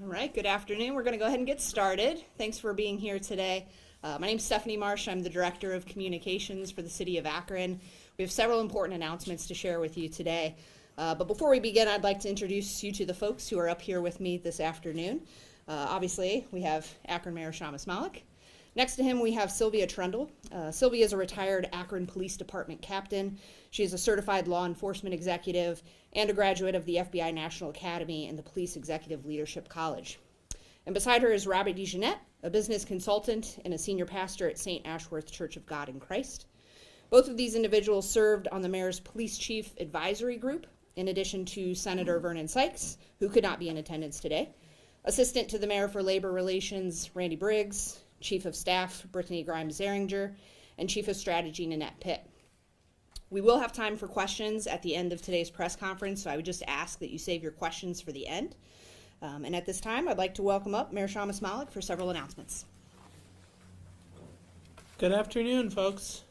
All right, good afternoon. We're going to go ahead and get started. Thanks for being here today. My name's Stephanie Marsh. I'm the Director of Communications for the City of Akron. We have several important announcements to share with you today. But before we begin, I'd like to introduce you to the folks who are up here with me this afternoon. Obviously, we have Akron Mayor Shammas Malik. Next to him, we have Sylvia Trundle. Sylvia is a retired Akron Police Department captain. She is a certified law enforcement executive and a graduate of the FBI National Academy and the Police Executive Leadership College. And beside her is Robert DeJeanette, a business consultant and a senior pastor at St. Ashworth Church of God in Christ. Both of these individuals served on the mayor's police chief advisory group, in addition to Senator Vernon Sykes, who could not be in attendance today, Assistant to the Mayor for Labor Relations, Randy Briggs, Chief of Staff, Brittany Grimes-Zeringer, and Chief of Strategy, Nanette Pitt. We will have time for questions at the end of today's press conference, so I would just ask that you save your questions for the end. And at this time, I'd like to welcome up Mayor Shammas Malik for several announcements. Good afternoon, folks.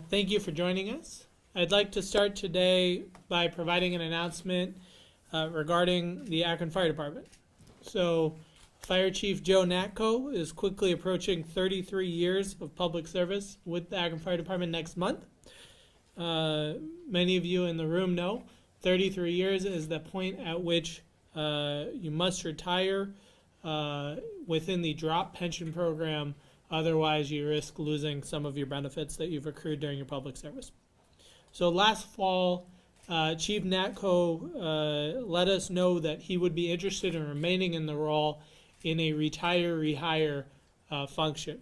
Thank you for joining us. I'd like to start today by providing an announcement regarding the Akron Fire Department. So, Fire Chief Joe Natko is quickly approaching 33 years of public service with the Akron Fire Department next month. Many of you in the room know 33 years is the point at which you must retire within the drop pension program. Otherwise, you risk losing some of your benefits that you've accrued during your public service. So last fall, Chief Natko let us know that he would be interested in remaining in the role in a retire-rehire function.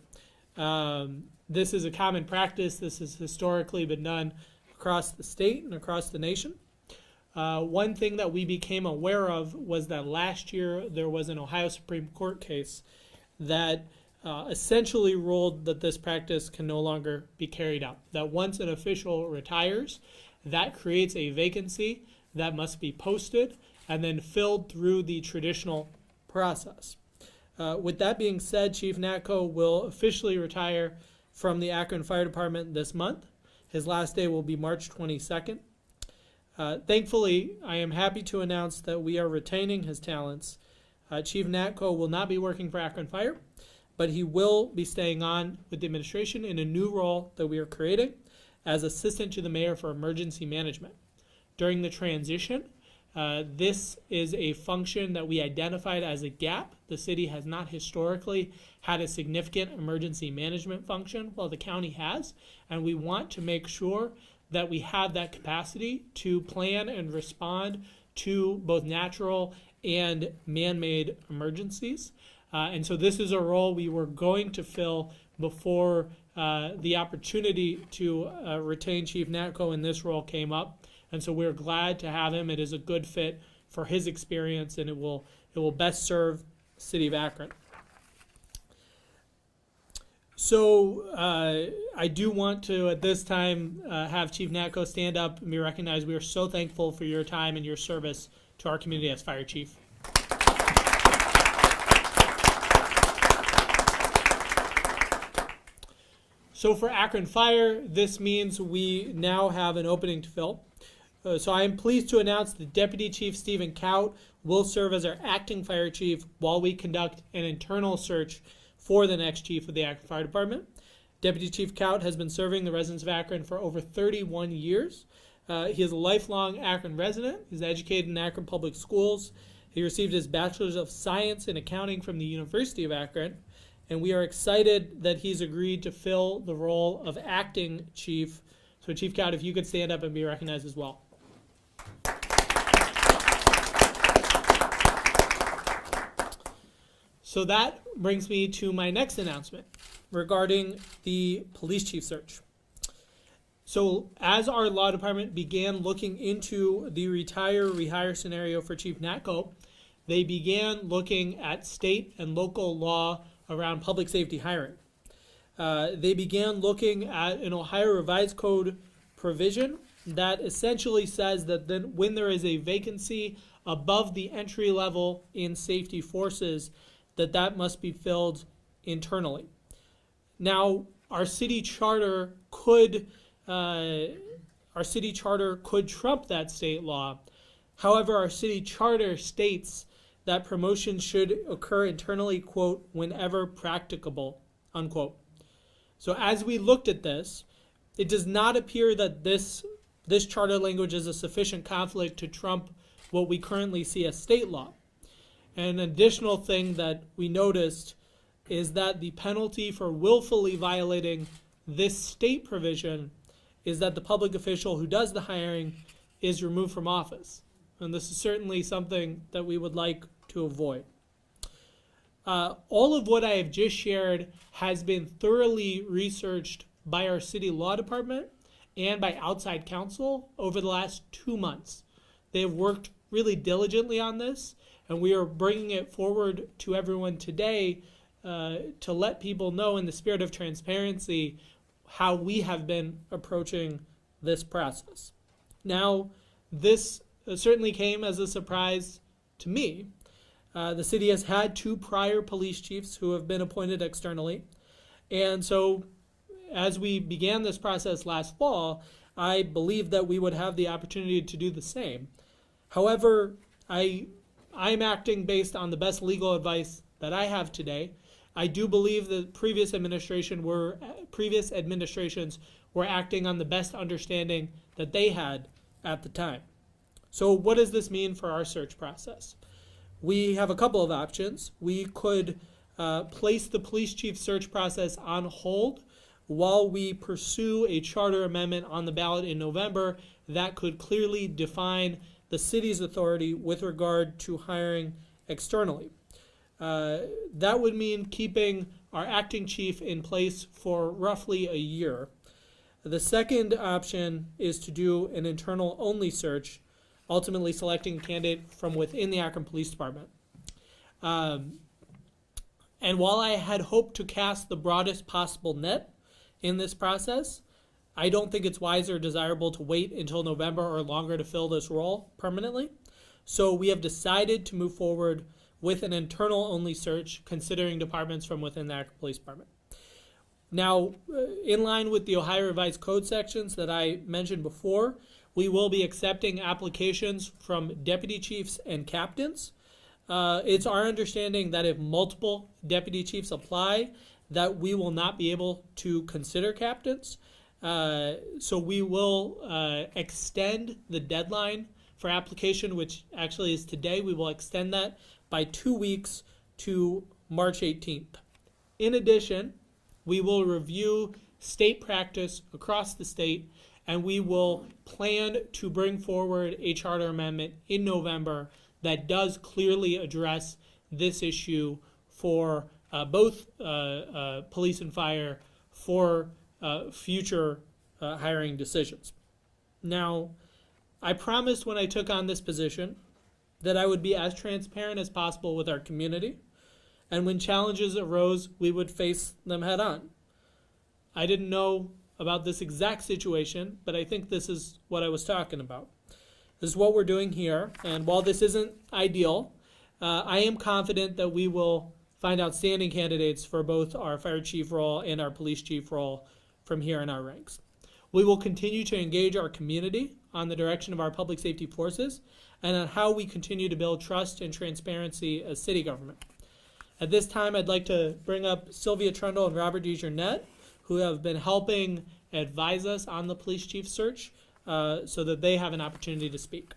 This is a common practice. This has historically been done across the state and across the nation. One thing that we became aware of was that last year there was an Ohio Supreme Court case that essentially ruled that this practice can no longer be carried out. That once an official retires, that creates a vacancy that must be posted and then filled through the traditional process. With that being said, Chief Natko will officially retire from the Akron Fire Department this month. His last day will be March 22nd. Thankfully, I am happy to announce that we are retaining his talents. Chief Natko will not be working for Akron Fire, but he will be staying on with the administration in a new role that we are creating as Assistant to the Mayor for Emergency Management. During the transition, this is a function that we identified as a gap. The city has not historically had a significant emergency management function, while the county has, and we want to make sure that we have that capacity to plan and respond to both natural and man-made emergencies. And so this is a role we were going to fill before the opportunity to retain Chief Natko in this role came up. And so we're glad to have him. It is a good fit for his experience, and it will best serve the city of Akron. So I do want to, at this time, have Chief Natko stand up and be recognized. We are so thankful for your time and your service to our community as Fire Chief. So for Akron Fire, this means we now have an opening to fill. So I am pleased to announce that Deputy Chief Stephen Kaut will serve as our acting fire chief while we conduct an internal search for the next chief of the Akron Fire Department. Deputy Chief Kaut has been serving the residents of Akron for over 31 years. He is a lifelong Akron resident. He's educated in Akron Public Schools. He received his Bachelor's of Science in Accounting from the University of Akron. And we are excited that he's agreed to fill the role of acting chief. So Chief Kaut, if you could stand up and be recognized as well. So that brings me to my next announcement regarding the police chief search. So as our law department began looking into the retire-rehire scenario for Chief Natko, they began looking at state and local law around public safety hiring. They began looking at an Ohio Revised Code provision that essentially says that then when there is a vacancy above the entry level in safety forces, that must be filled internally. Now, our city charter could trump that state law, However, our city charter states that promotions should occur internally, quote, whenever practicable, unquote. So as we looked at this, it does not appear that this charter language is a sufficient conflict to trump what we currently see as state law. And an additional thing that we noticed is that the penalty for willfully violating this state provision is that the public official who does the hiring is removed from office. And this is certainly something that we would like to avoid. All of what I have just shared has been thoroughly researched by our city law department and by outside counsel over the last 2 months. They have worked really diligently on this, and we are bringing it forward to everyone today to let people know in the spirit of transparency how we have been approaching this process. Now, this certainly came as a surprise to me. The city has had 2 prior police chiefs who have been appointed externally. And so as we began this process last fall, I believed that we would have the opportunity to do the same. However, I'm acting based on the best legal advice that I have today. I do believe that previous administrations were acting on the best understanding that they had at the time. So what does this mean for our search process? We have a couple of options. We could place the police chief search process on hold while we pursue a charter amendment on the ballot in November that could clearly define the city's authority with regard to hiring externally. That would mean keeping our acting chief in place for roughly a year. The second option is to do an internal only search, ultimately selecting a candidate from within the Akron Police Department. And while I had hoped to cast the broadest possible net in this process, I don't think it's wise or desirable to wait until November or longer to fill this role permanently. So we have decided to move forward with an internal only search, considering departments from within the Akron Police Department. Now, in line with the Ohio Revised Code sections that I mentioned before, we will be accepting applications from deputy chiefs and captains. It's our understanding that if multiple deputy chiefs apply, that we will not be able to consider captains. So we will extend the deadline for application, which actually is today. We will extend that by 2 weeks to March 18th. In addition, we will review state practice across the state, and we will plan to bring forward a charter amendment in November that does clearly address this issue for both police and fire for future hiring decisions. Now, I promised when I took on this position that I would be as transparent as possible with our community, and when challenges arose, we would face them head on. I didn't know about this exact situation, but I think this is what I was talking about. This is what we're doing here, and while this isn't ideal, I am confident that we will find outstanding candidates for both our fire chief role and our police chief role from here in our ranks. We will continue to engage our community on the direction of our public safety forces and on how we continue to build trust and transparency as city government. At this time, I'd like to bring up Sylvia Trundle and Robert DeJournette, who have been helping advise us on the police chief search so that they have an opportunity to speak.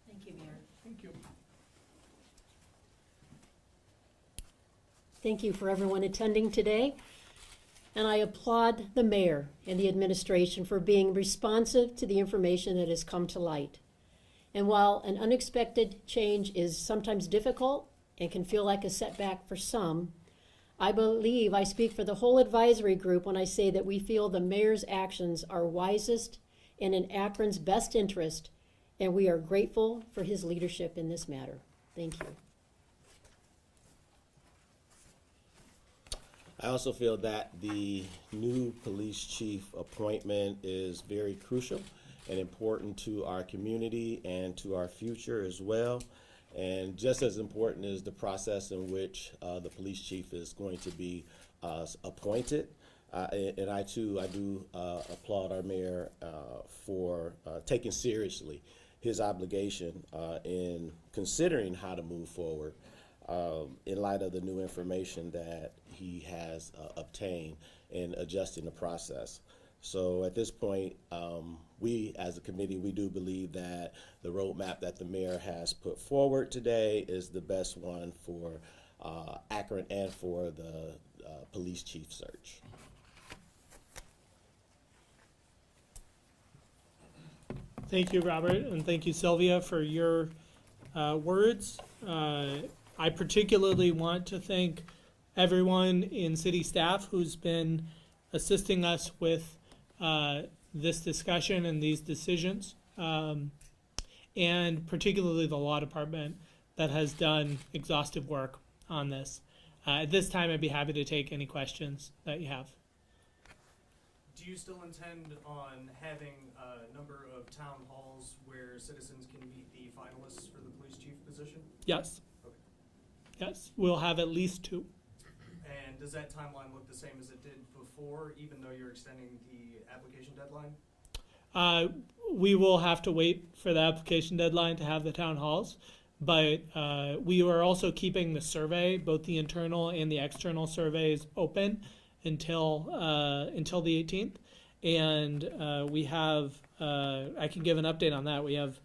Thank you, Mayor. Thank you. Thank you for everyone attending today. And I applaud the mayor and the administration for being responsive to the information that has come to light. And while an unexpected change is sometimes difficult and can feel like a setback for some, I believe I speak for the whole advisory group when I say that we feel the mayor's actions are wisest and in Akron's best interest, and we are grateful for his leadership in this matter. Thank you. I also feel that the new police chief appointment is very crucial and important to our community and to our future as well. And just as important is the process in which the police chief is going to be appointed. And I too, I do applaud our mayor for taking seriously his obligation in considering how to move forward in light of the new information that he has obtained and adjusting the process. So at this point, we as a committee, we do believe that the roadmap that the mayor has put forward today is the best one for Akron and for the police chief search. Thank you, Robert, and thank you, Sylvia, for your words. I particularly want to thank everyone in city staff who's been assisting us with this discussion and these decisions, and particularly the law department that has done exhaustive work on this. At this time, I'd be happy to take any questions that you have. Do you still intend on having a number of town halls where citizens can meet the finalists for the police chief position? Yes. Okay. Yes, we'll have at least 2. And does that timeline look the same as it did before, even though you're extending the application deadline? We will have to wait for the application deadline to have the town halls, but we are also keeping the survey, both the internal and the external surveys, open until the 18th. And we have, I can give an update on that. We have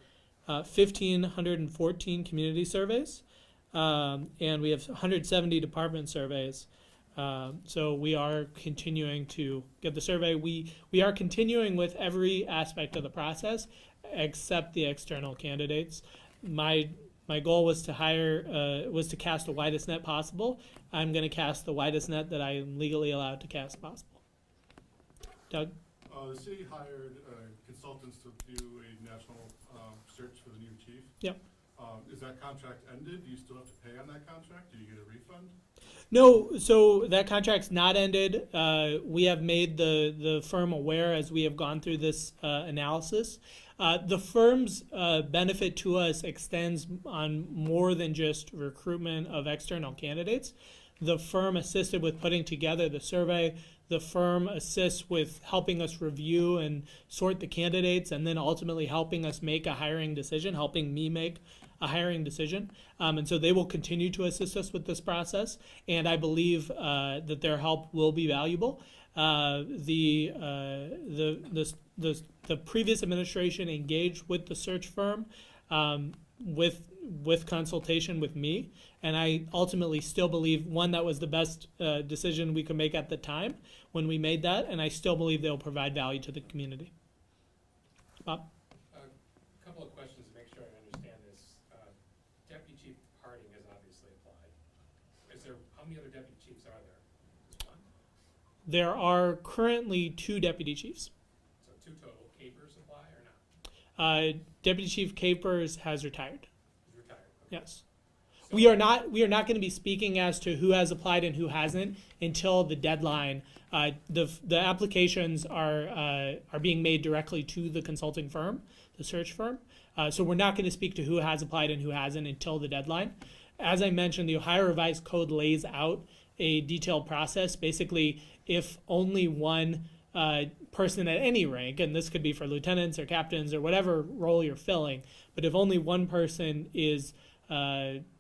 1,514 community surveys, and we have 170 department surveys. So we are continuing to get the survey. We are continuing with every aspect of the process except the external candidates. My goal was to cast the widest net possible. I'm going to cast the widest net that I am legally allowed to cast possible. Doug? The city hired consultants to do a national search for the new chief. Yep. Is that contract ended? Do you still have to pay on that contract? Do you get a refund? No, so that contract's not ended. We have made the firm aware as we have gone through this analysis. The firm's benefit to us extends on more than just recruitment of external candidates. The firm assisted with putting together the survey. The firm assists with helping us review and sort the candidates, and then ultimately helping us make a hiring decision, helping me make a hiring decision. And so they will continue to assist us with this process, and I believe that their help will be valuable. The previous administration engaged with the search firm with consultation with me, and I ultimately still believe, one, that was the best decision we could make at the time when we made that, and I still believe they'll provide value to the community. Bob? A couple of questions to make sure I understand this. Deputy Chief Harding has obviously applied. How many other deputy chiefs are there? Just one? There are currently 2 deputy chiefs. So 2 total. Capers apply or not? Deputy Chief Capers has retired. He's retired. Okay. Yes. So We are not going to be speaking as to who has applied and who hasn't until the deadline. The applications are being made directly to the consulting firm, the search firm. So we're not going to speak to who has applied and who hasn't until the deadline. As I mentioned, the Ohio Revised Code lays out a detailed process. Basically, if only one person at any rank, and this could be for lieutenants or captains or whatever role you're filling, but if only one person is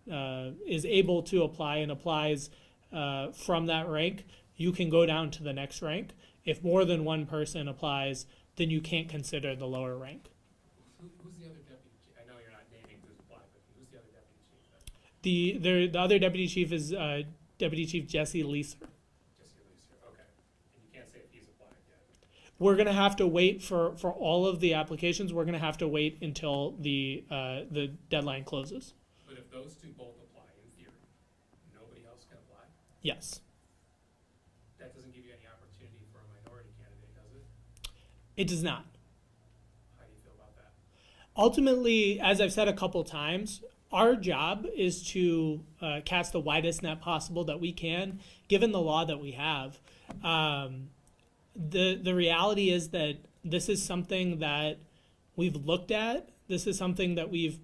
able to apply and applies from that rank, you can go down to the next rank. If more than one person applies, then you can't consider the lower rank. Who's the other deputy chief? I know you're not naming who's applied, but who's the other deputy chief? The other deputy chief is Deputy Chief Jesse Leeser. Jesse Leeser. Okay. And you can't say if he's applied yet. We're going to have to wait for all of the applications. We're going to have to wait until the deadline closes. But if those 2 both apply, in theory, nobody else can apply? Yes. That doesn't give you any opportunity for a minority candidate, does it? It does not. How do you feel about that? Ultimately, as I've said a couple times, our job is to cast the widest net possible that we can, given the law that we have. The reality is that this is something that we've looked at. This is something that we've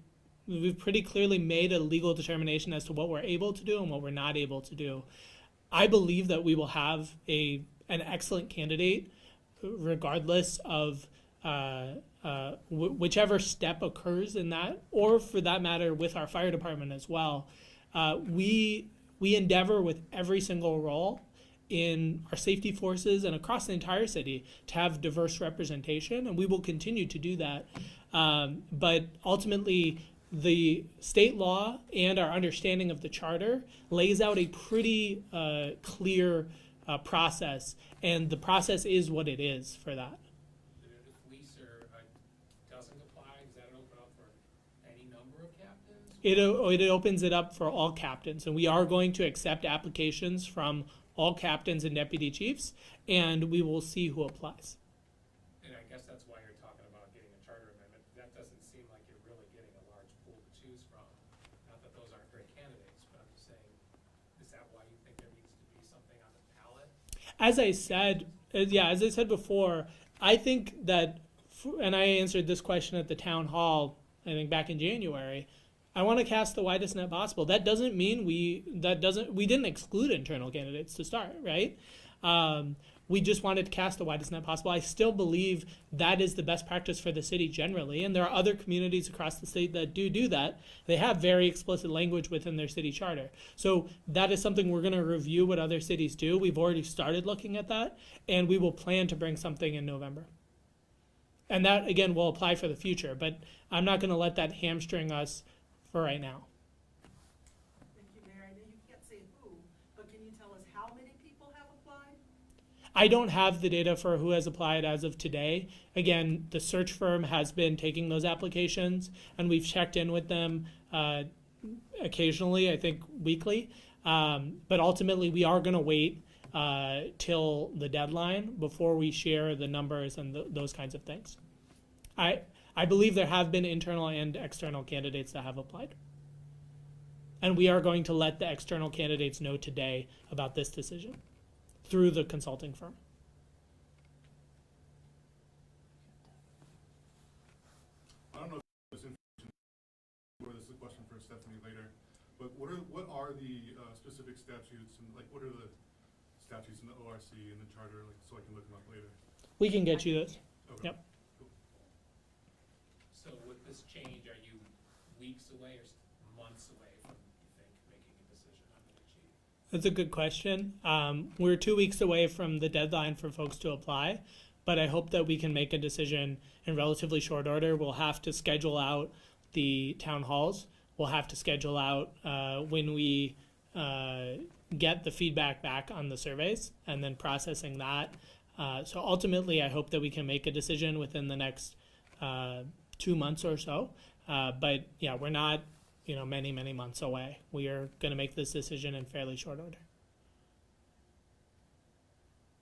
pretty clearly made a legal determination as to what we're able to do and what we're not able to do. I believe that we will have a an excellent candidate, regardless of whichever step occurs in that, or for that matter, with our fire department as well. We endeavor with every single role in our safety forces and across the entire city to have diverse representation, and we will continue to do that. But ultimately, the state law and our understanding of the charter lays out a pretty clear process, and the process is what it is for that. If Leaser doesn't apply, does that open up for any number of captains? It opens it up for all captains, and we are going to accept applications from all captains and deputy chiefs, and we will see who applies. And I guess that's why you're talking about getting a charter amendment. That doesn't seem like you're really getting a large pool to choose from. Not that those aren't great candidates, but I'm just saying, is that why you think there needs to be something on the ballot? As I said before, I think that, and I answered this question at the town hall, I think back in January, I want to cast the widest net possible. That doesn't mean we didn't exclude internal candidates to start, right? We just wanted to cast the widest net possible. I still believe that is the best practice for the city generally, and there are other communities across the state that do that. They have very explicit language within their city charter. So that is something we're going to review what other cities do. We've already started looking at that, and we will plan to bring something in November. And that, again, will apply for the future, but I'm not going to let that hamstring us for right now. Thank you, Mayor. I know you can't say who, but can you tell us how many people have applied? I don't have the data for who has applied as of today. Again, the search firm has been taking those applications, and we've checked in with them occasionally, I think weekly. But ultimately, we are going to wait till the deadline before we share the numbers and those kinds of things. I believe there have been internal and external candidates that have applied. And we are going to let the external candidates know today about this decision through the consulting firm. I don't know if this information, or this is a question for Stephanie later, but what are the specific statutes, and like what are the statutes in the ORC and the charter, like so I can look them up later? We can get you those. Okay. Yep. So with this change, are you weeks away or months away from, you think, making a decision on the chief? That's a good question. We're 2 weeks away from the deadline for folks to apply, but I hope that we can make a decision in relatively short order. We'll have to schedule out the town halls. We'll have to schedule out when we get the feedback back on the surveys and then processing that. So ultimately, I hope that we can make a decision within the next 2 months or so. But yeah, we're not, many months away. We are going to make this decision in fairly short order.